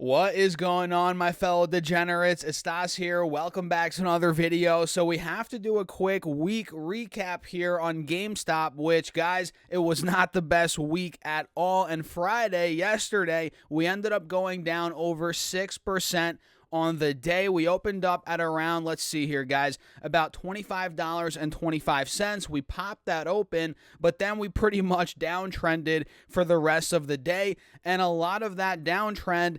What is going on, my fellow degenerates? It's Stas here. Welcome back to another video. So we have to do a quick week recap here on GameStop, which, guys, it was not the best week at all. And yesterday, we ended up going down over 6%. On the day, we opened up at around, let's see here, guys, about $25.25. We popped that open, but then we pretty much downtrended for the rest of the day. And a lot of that downtrend,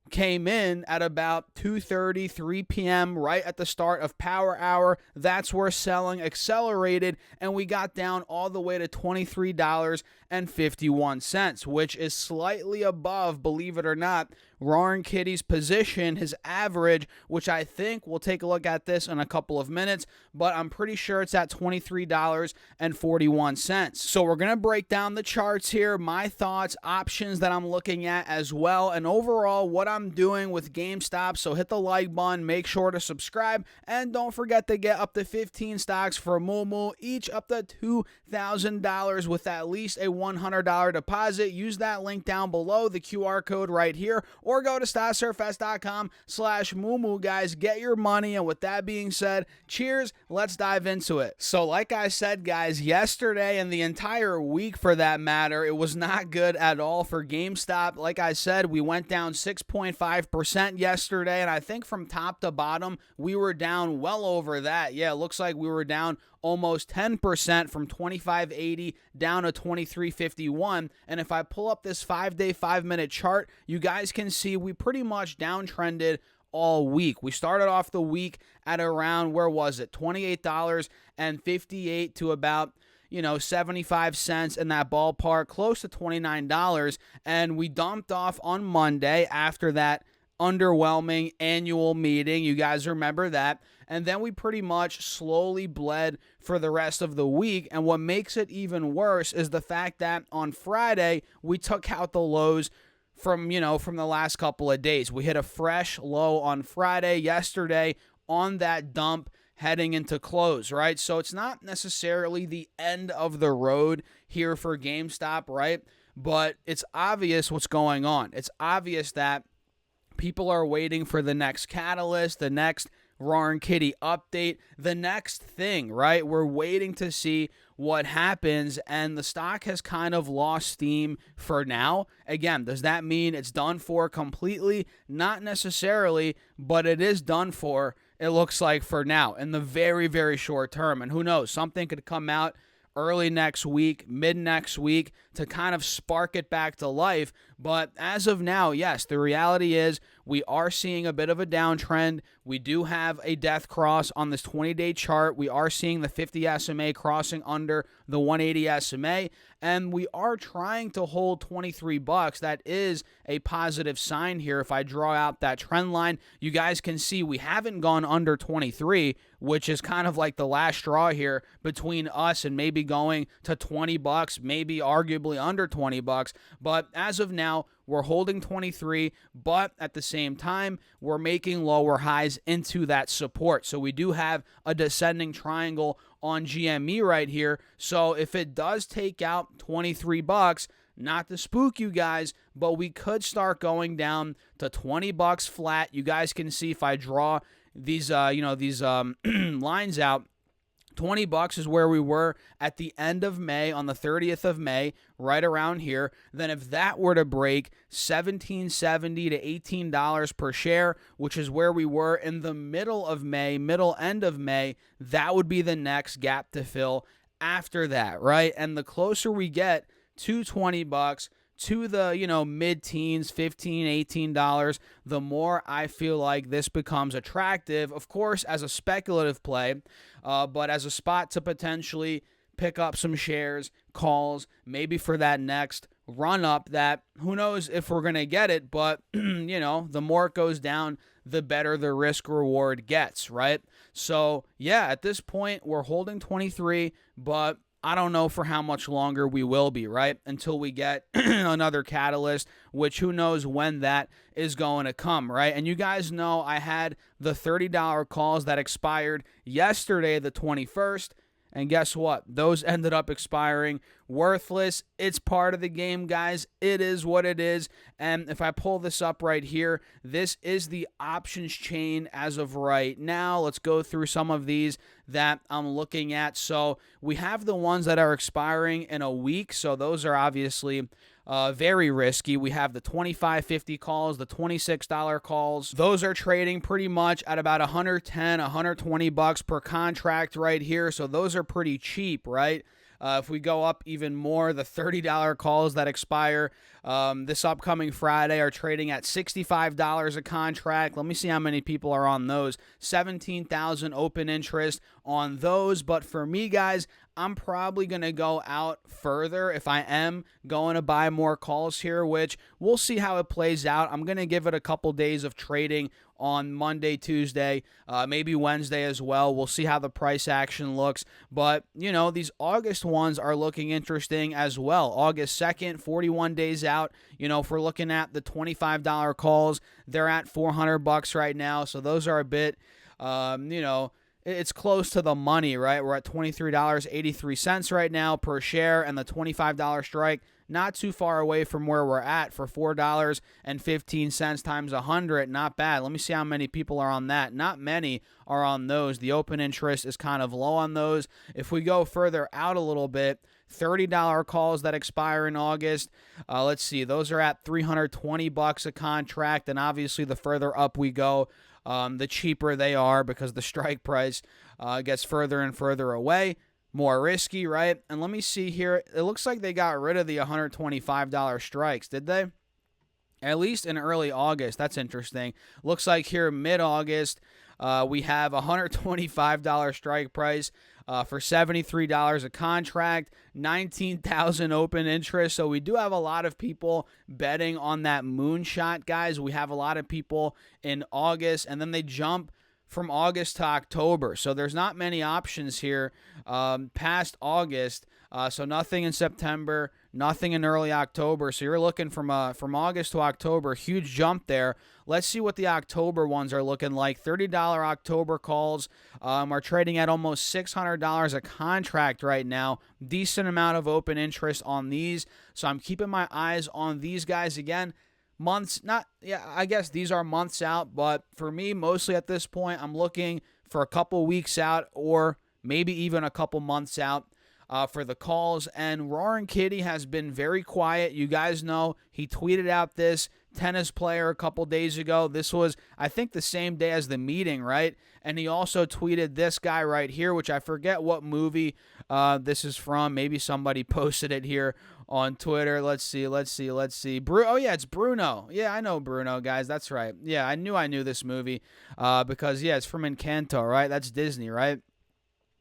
came in at about 2:30, 3 p.m., right at the start of Power Hour. That's where selling accelerated, and we got down all the way to $23.51, which is slightly above, believe it or not, Roaring Kitty's position, his average, which I think we'll take a look at this in a couple of minutes, but I'm pretty sure it's at $23.41. So we're going to break down the charts here, my thoughts, options that I'm looking at as well, and overall what I'm doing with GameStop. So hit the like button, make sure to subscribe, and don't forget to get up to 15 stocks for Moomoo, each up to $2,000 with at least a $100 deposit. Use that link down below, the QR code right here, or go to StasSurfS.com/Moomoo, guys. Get your money, and with that being said, cheers, let's dive into it. So like I said, guys, yesterday and the entire week for that matter, it was not good at all for GameStop. Like I said, we went down 6.5% yesterday, and I think from top to bottom, we were down well over that. Yeah, it looks like we were down almost 10% from 25.80 down to 23.51. And if I pull up this 5-day, 5-minute chart, you guys can see we pretty much downtrended all week. We started off the week at around, where was it? $28.58 to about 75 cents in that ballpark, close to $29. And we dumped off on Monday after that underwhelming annual meeting. You guys remember that. And then we pretty much slowly bled for the rest of the week. And what makes it even worse is the fact that on Friday, we took out the lows from the last couple of days. We hit a fresh low on Friday, yesterday, on that dump heading into close, right? So it's not necessarily the end of the road here for GameStop, right? But it's obvious what's going on. It's obvious that people are waiting for the next catalyst, the next Roaring Kitty update, the next thing, right? We're waiting to see what happens, and the stock has kind of lost steam for now. Again, does that mean it's done for completely? Not necessarily, but it is done for, it looks like, for now, in the very, very short term. And who knows, something could come out early next week, mid next week, to kind of spark it back to life. But as of now, yes, the reality is we are seeing a bit of a downtrend. We do have a death cross on this 20-day chart. We are seeing the 50 SMA crossing under the 180 SMA, and we are trying to hold 23 bucks. That is a positive sign here. If I draw out that trend line, you guys can see we haven't gone under 23, which is kind of like the last straw here between us and maybe going to 20 bucks, maybe arguably under 20 bucks. But as of now, we're holding 23, but at the same time, we're making lower highs into that support. So we do have a descending triangle on GME right here. So if it does take out 23 bucks, not to spook you guys, but we could start going down to 20 bucks flat. You guys can see if I draw these lines out, 20 bucks is where we were at the end of May, on the 30th of May, right around here. Then if that were to break, $17.70 to $18 per share, which is where we were in the middle of May, middle end of May, that would be the next gap to fill after that, right? And the closer we get to 20 bucks, to the, mid-teens, $15, $18, the more I feel like this becomes attractive, of course, as a speculative play, but as a spot to potentially pick up some shares, calls, maybe for that next run-up that who knows if we're going to get it, but, the more it goes down, the better the risk-reward gets, right? So, yeah, at this point, we're holding 23, but I don't know for how much longer we will be, right? Until we get another catalyst, which who knows when that is going to come, right? And you guys know I had the $30 calls that expired yesterday, the 21st. And guess what? Those ended up expiring. Worthless. It's part of the game, guys. It is what it is. And if I pull this up right here, this is the options chain as of right now. Let's go through some of these that I'm looking at. So we have the ones that are expiring in a week. So those are obviously very risky. We have the $25.50 calls, the $26 calls. Those are trading pretty much at about $110, $120 per contract right here. So those are pretty cheap, right? If we go up even more, the $30 calls that expire this upcoming Friday are trading at $65 a contract. Let me see how many people are on those. 17,000 open interest on those. But for me, guys, I'm probably going to go out further if I am going to buy more calls here, which we'll see how it plays out. I'm going to give it a couple days of trading on Monday, Tuesday, maybe Wednesday as well. We'll see how the price action looks. But, you know, these August ones are looking interesting as well. August 2nd, 41 days out. You know, if we're looking at the $25 calls, they're at $400 right now. So those are a bit, you know, it's close to the money, right? We're at $23.83 right now per share, and the $25 strike not too far away from where we're at for $4.15 times 100. Not bad. Let me see how many people are on that. Not many are on those. The open interest is kind of low on those. If we go further out a little bit, $30 calls that expire in August. Let's see. Those are at $320 a contract, and obviously the further up we go, the cheaper they are because the strike price gets further and further away. More risky, right? And let me see here. It looks like they got rid of the $125 strikes, did they? At least in early August. That's interesting. Looks like here mid-August, we have a $125 strike price for $73 a contract, 19,000 open interest. So we do have a lot of people betting on that moonshot, guys. We have a lot of people in August, and then they jump from August to October. So there's not many options here past August. So nothing in September, nothing in early October. So you're looking from August to October, huge jump there. Let's see what the October ones are looking like. $30 October calls are trading at almost $600 a contract right now. Decent amount of open interest on these. So I'm keeping my eyes on these guys again. Months, I guess these are months out, but for me, mostly at this point, I'm looking for a couple weeks out or maybe even a couple months out for the calls. And Roaring Kitty has been very quiet. You guys know he tweeted out this tennis player a couple days ago. This was, I think, the same day as the meeting, right? And he also tweeted this guy right here, which I forget what movie this is from. Maybe somebody posted it here on Twitter. Let's see. Oh, yeah, it's Bruno. Yeah, I know Bruno, guys. That's right. Yeah, I knew this movie because, yeah, it's from Encanto, right? That's Disney, right?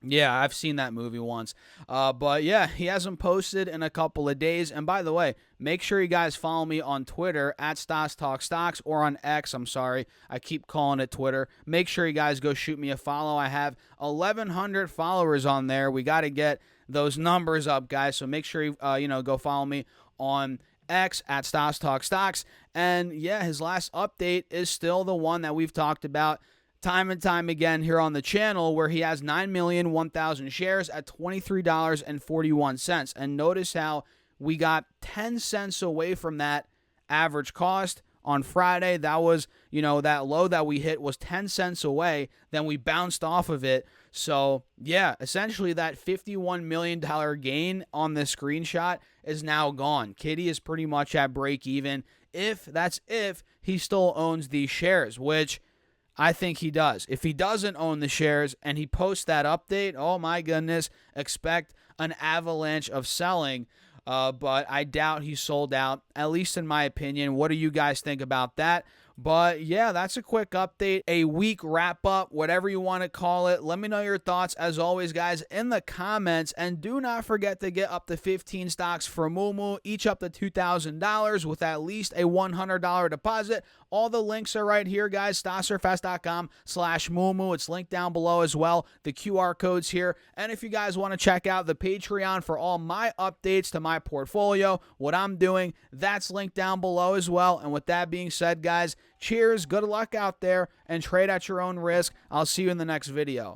Yeah, I've seen that movie once. But yeah, he hasn't posted in a couple of days. And by the way, make sure you guys follow me on Twitter at Stas Talk Stocks, or on X. I'm sorry, I keep calling it Twitter. Make sure you guys go shoot me a follow. I have 1,100 followers on there. We got to get those numbers up, guys. So make sure you go follow me on X at Stas Talk Stocks. And yeah, his last update is still the one that we've talked about time and time again here on the channel, where he has 9,001,000 shares at $23.41. And notice how we got 10 cents away from that average cost on Friday. That was, that low that we hit was 10 cents away. Then we bounced off of it. So yeah, essentially that $51 million gain on this screenshot is now gone. Kitty is pretty much at break even. If he still owns these shares, which I think he does. If he doesn't own the shares and he posts that update, oh my goodness, expect an avalanche of selling. But I doubt he sold out, at least in my opinion. What do you guys think about that? But yeah, that's a quick update, a week wrap up, whatever you want to call it. Let me know your thoughts, as always, guys, in the comments. And do not forget to get up to 15 stocks for Moomoo, each up to $2,000 with at least a $100 deposit. All the links are right here, guys. StasSurFast.com/Moomoo. It's linked down below as well. The QR code's here. And if you guys want to check out the Patreon for all my updates to my portfolio, what I'm doing, that's linked down below as well. And with that being said, guys, cheers, good luck out there, and trade at your own risk. I'll see you in the next video.